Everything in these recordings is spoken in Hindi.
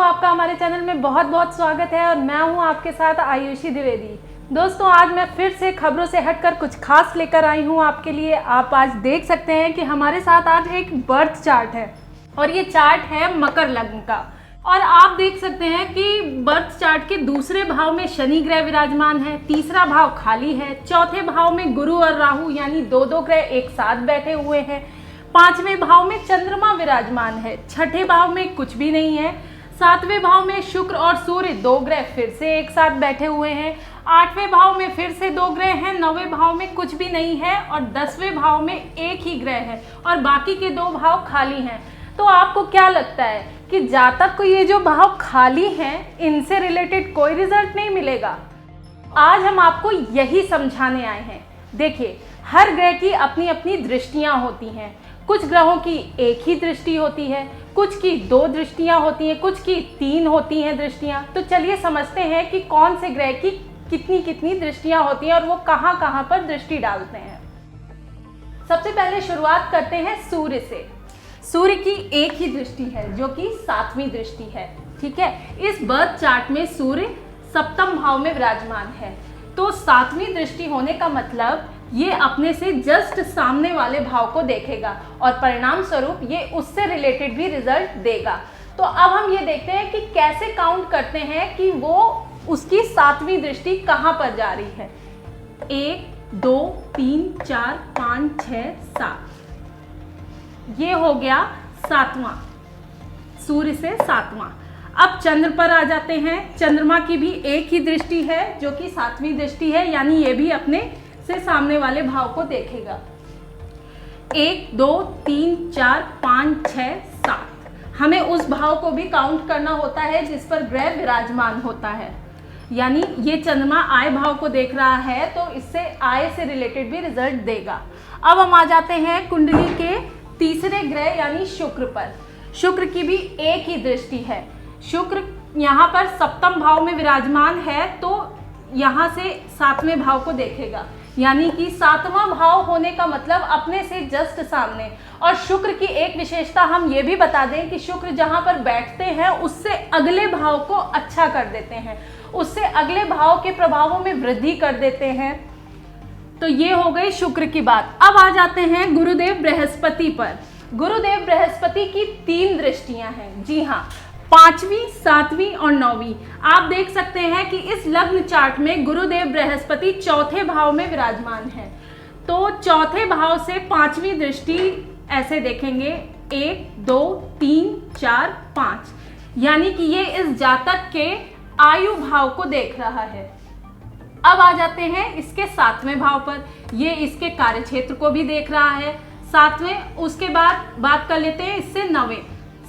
आपका हमारे चैनल में बहुत बहुत स्वागत है और मैं हूं आपके साथ आयुषी द्विवेदी। दोस्तों, आज मैं फिर से खबरों से हटकर कुछ खास लेकर आई हूं आपके लिए। आप आज देख सकते हैं कि हमारे साथ आज एक बर्थ चार्ट है और ये चार्ट है मकर लग्न का। और आप देख सकते हैं कि बर्थ चार्ट के दूसरे भाव में शनि ग्रह विराजमान है, तीसरा भाव खाली है, चौथे भाव में गुरु और राहु यानी दो ग्रह एक साथ बैठे हुए हैं, पांचवें भाव में चंद्रमा विराजमान है, छठे भाव में कुछ भी नहीं है, सातवें भाव में शुक्र और सूर्य दो ग्रह फिर से एक साथ बैठे हुए हैं, आठवें भाव में फिर से दो ग्रह हैं, नौवें भाव में कुछ भी नहीं है और 10वें भाव में एक ही ग्रह है और बाकी के दो भाव खाली हैं। तो आपको क्या लगता है कि जातक को ये जो भाव खाली हैं इनसे रिलेटेड कोई रिजल्ट नहीं मिलेगा? आज हम आपको यही समझाने आए हैं। देखिए, हर ग्रह की अपनी अपनी दृष्टियां होती हैं। कुछ ग्रहों की एक ही दृष्टि होती है, कुछ की दो दृष्टियां होती हैं, कुछ की 3 होती हैं दृष्टियां। तो चलिए समझते हैं कि कौन से ग्रह की कितनी कितनी दृष्टियां होती हैं और वो कहाँ कहाँ पर दृष्टि डालते हैं। सबसे पहले शुरुआत करते हैं सूर्य से। सूर्य की एक ही दृष्टि है जो कि 7वीं दृष्टि है। ठीक है, इस बर्थ चार्ट में सूर्य सप्तम भाव में विराजमान है। तो 7वीं दृष्टि होने का मतलब ये अपने से जस्ट सामने वाले भाव को देखेगा और परिणाम स्वरूप ये उससे रिलेटेड भी रिजल्ट देगा। तो अब हम ये देखते हैं कि कैसे काउंट करते हैं कि वो उसकी 7वीं दृष्टि कहाँ पर जा रही है। 1 2 3 4 5 6 7, ये हो गया 7वां, सूर्य से 7वां। अब चंद्र पर आ जाते हैं। चंद्रमा की भी एक ही दृष्टि है जो कि 7वीं दृष्टि है, यानी ये भी अपने से सामने वाले भाव को देखेगा। 1 2 3 4 5 6 7, हमें उस भाव को भी काउंट करना होता है जिस पर ग्रह विराजमान होता है। यानी ये चंद्रमा आय भाव को देख रहा है तो इससे आय से रिलेटेड भी रिजल्ट देगा। अब हम आ जाते हैं कुंडली के तीसरे ग्रह यानी शुक्र पर। शुक्र की भी एक ही दृष्टि है। शुक्र यहाँ पर सप्तम भाव में विराजमान है तो यहाँ से 7वें भाव को देखेगा, यानी कि 7वां भाव होने का मतलब अपने से जस्ट सामने। और शुक्र की एक विशेषता हम ये भी बता दें कि शुक्र जहाँ पर बैठते हैं उससे अगले भाव को अच्छा कर देते हैं, उससे अगले भाव के प्रभावों में वृद्धि कर देते हैं। तो ये हो गई शुक्र की बात। अब आ जाते हैं गुरुदेव बृहस्पति पर। गुरुदेव बृहस्पति की 3 दृष्टियां हैं। जी हाँ, 5वीं 7वीं और 9वीं। आप देख सकते हैं कि इस लग्न चार्ट में गुरुदेव बृहस्पति चौथे भाव में विराजमान है। तो चौथे भाव से 5वीं दृष्टि ऐसे देखेंगे 1 2 3 4 5, यानी कि ये इस जातक के आयु भाव को देख रहा है। अब आ जाते हैं इसके 7वें भाव पर। ये इसके कार्यक्षेत्र को भी देख रहा है। 7वें, उसके बाद बात कर लेते हैं इससे 9वें,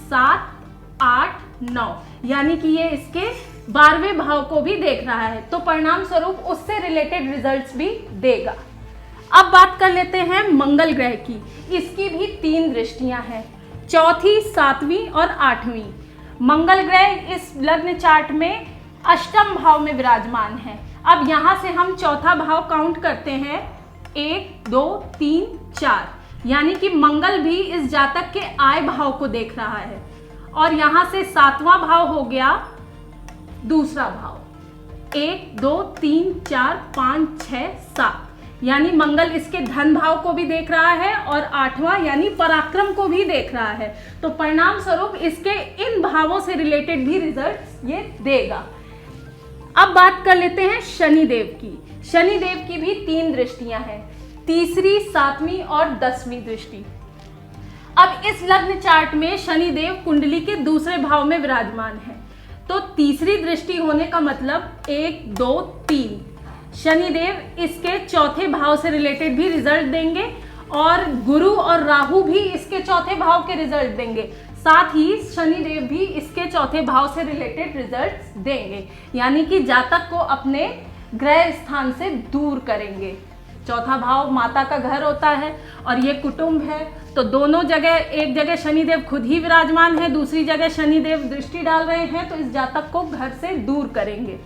7 8 9, यानी कि ये इसके 12वें भाव को भी देख रहा है। तो परिणाम स्वरूप उससे रिलेटेड रिजल्ट्स भी देगा। अब बात कर लेते हैं मंगल ग्रह की। इसकी भी 3 दृष्टियां हैं, चौथी 7वीं और 8वीं। मंगल ग्रह इस लग्न चार्ट में अष्टम भाव में विराजमान है। अब यहाँ से हम चौथा भाव काउंट करते हैं 1 2 3 4, यानी कि मंगल भी इस जातक के आय भाव को देख रहा है। और यहाँ से 7वां भाव हो गया दूसरा भाव, 1 2 3 4 5 6 7, यानी मंगल इसके धन भाव को भी देख रहा है और 8वां यानी पराक्रम को भी देख रहा है। तो परिणाम स्वरूप इसके इन भावों से रिलेटेड भी रिजल्ट ये देगा। अब बात कर लेते हैं शनिदेव की। शनिदेव की भी 3 दृष्टियां हैं, तीसरी 7वीं और 10वीं दृष्टि। अब इस लग्न चार्ट में शनिदेव कुंडली के दूसरे भाव में विराजमान है। तो तीसरी दृष्टि होने का मतलब 1 2 3, शनिदेव इसके चौथे भाव से रिलेटेड भी रिजल्ट देंगे और गुरु और राहु भी इसके चौथे भाव के रिजल्ट देंगे। साथ ही शनिदेव भी इसके चौथे भाव से रिलेटेड रिजल्ट्स देंगे, यानी कि जातक को अपने ग्रह स्थान से दूर करेंगे। चौथा भाव माता का घर होता है और ये कुटुंब है। तो दोनों जगह, एक जगह शनिदेव खुद ही विराजमान है, दूसरी जगह शनिदेव दृष्टि डाल रहे हैं, तो इस जातक को घर से दूर करेंगे।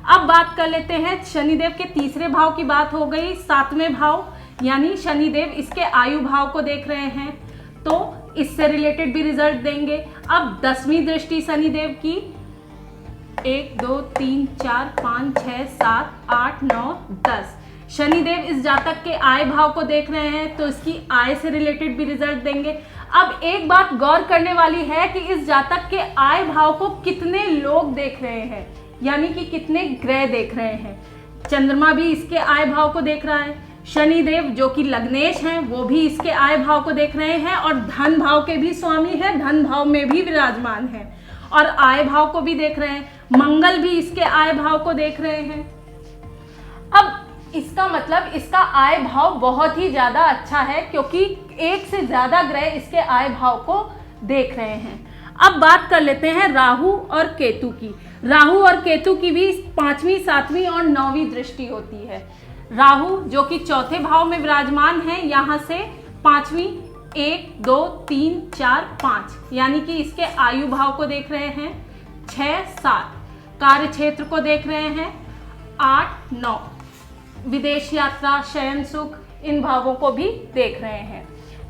अब बात कर लेते हैं शनिदेव के तीसरे भाव की। बात हो गई 7वें भाव, यानी शनिदेव इसके आयु भाव को देख रहे हैं तो इससे रिलेटेड भी रिजल्ट देंगे। अब 10वीं दृष्टि शनिदेव की 1 2 3 4 5 6 7 8 9 10। शनिदेव इस जातक के आय भाव को देख रहे हैं तो इसकी आय से रिलेटेड भी रिजल्ट देंगे। अब एक बात गौर करने वाली है कि इस जातक के आय भाव को कितने लोग देख रहे हैं, यानी कि कितने ग्रह देख रहे हैं। चंद्रमा भी इसके आय भाव को देख रहा है, शनिदेव जो कि लग्नेश हैं वो भी इसके आय भाव को देख रहे हैं और धन भाव के भी स्वामी हैं, धन भाव में भी विराजमान हैं और आय भाव को भी देख रहे हैं। मंगल भी इसके आय भाव को देख रहे हैं। अब इसका मतलब इसका आय भाव बहुत ही ज्यादा अच्छा है क्योंकि एक से ज्यादा ग्रह इसके आय भाव को देख रहे हैं। अब बात कर लेते हैं राहु और केतु की। राहु और केतु की भी 5वीं 7वीं और 9वीं दृष्टि होती है। राहु जो कि चौथे भाव में विराजमान है, यहाँ से 5वीं 1 2 3 4 5 यानी कि इसके आयु भाव को देख रहे हैं। 6 7 कार्य क्षेत्र को देख रहे हैं। 8 9 विदेश यात्रा, शयन सुख, इन भावों को भी देख रहे हैं।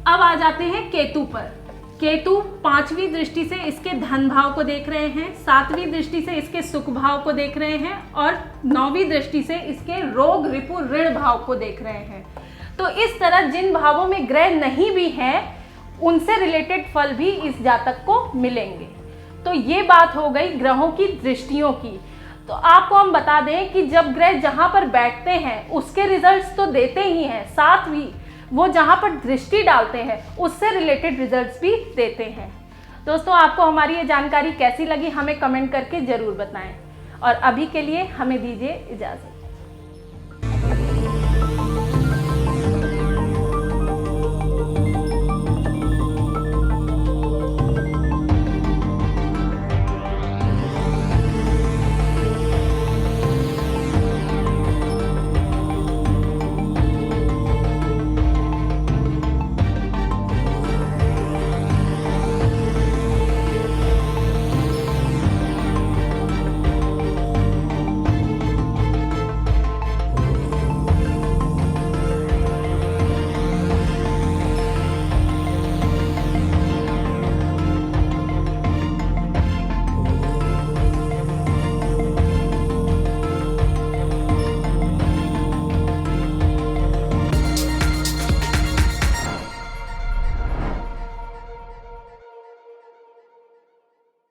अब आ जाते हैं केतु पर। केतु 5वीं दृष्टि से इसके धन भाव को देख रहे हैं, 7वीं दृष्टि से इसके सुख भाव को देख रहे हैं और 9वीं दृष्टि से इसके रोग रिपु ऋण भाव को देख रहे हैं। तो इस तरह जिन भावों में ग्रह नहीं भी हैं उनसे रिलेटेड फल भी इस जातक को मिलेंगे। तो ये बात हो गई ग्रहों की दृष्टियों की। तो आपको हम बता दें कि जब ग्रह जहां पर बैठते हैं उसके रिजल्ट्स तो देते ही हैं, साथ ही वो जहां पर दृष्टि डालते हैं उससे रिलेटेड रिजल्ट्स भी देते हैं। दोस्तों, आपको हमारी ये जानकारी कैसी लगी हमें कमेंट करके जरूर बताएं और अभी के लिए हमें दीजिए इजाजत।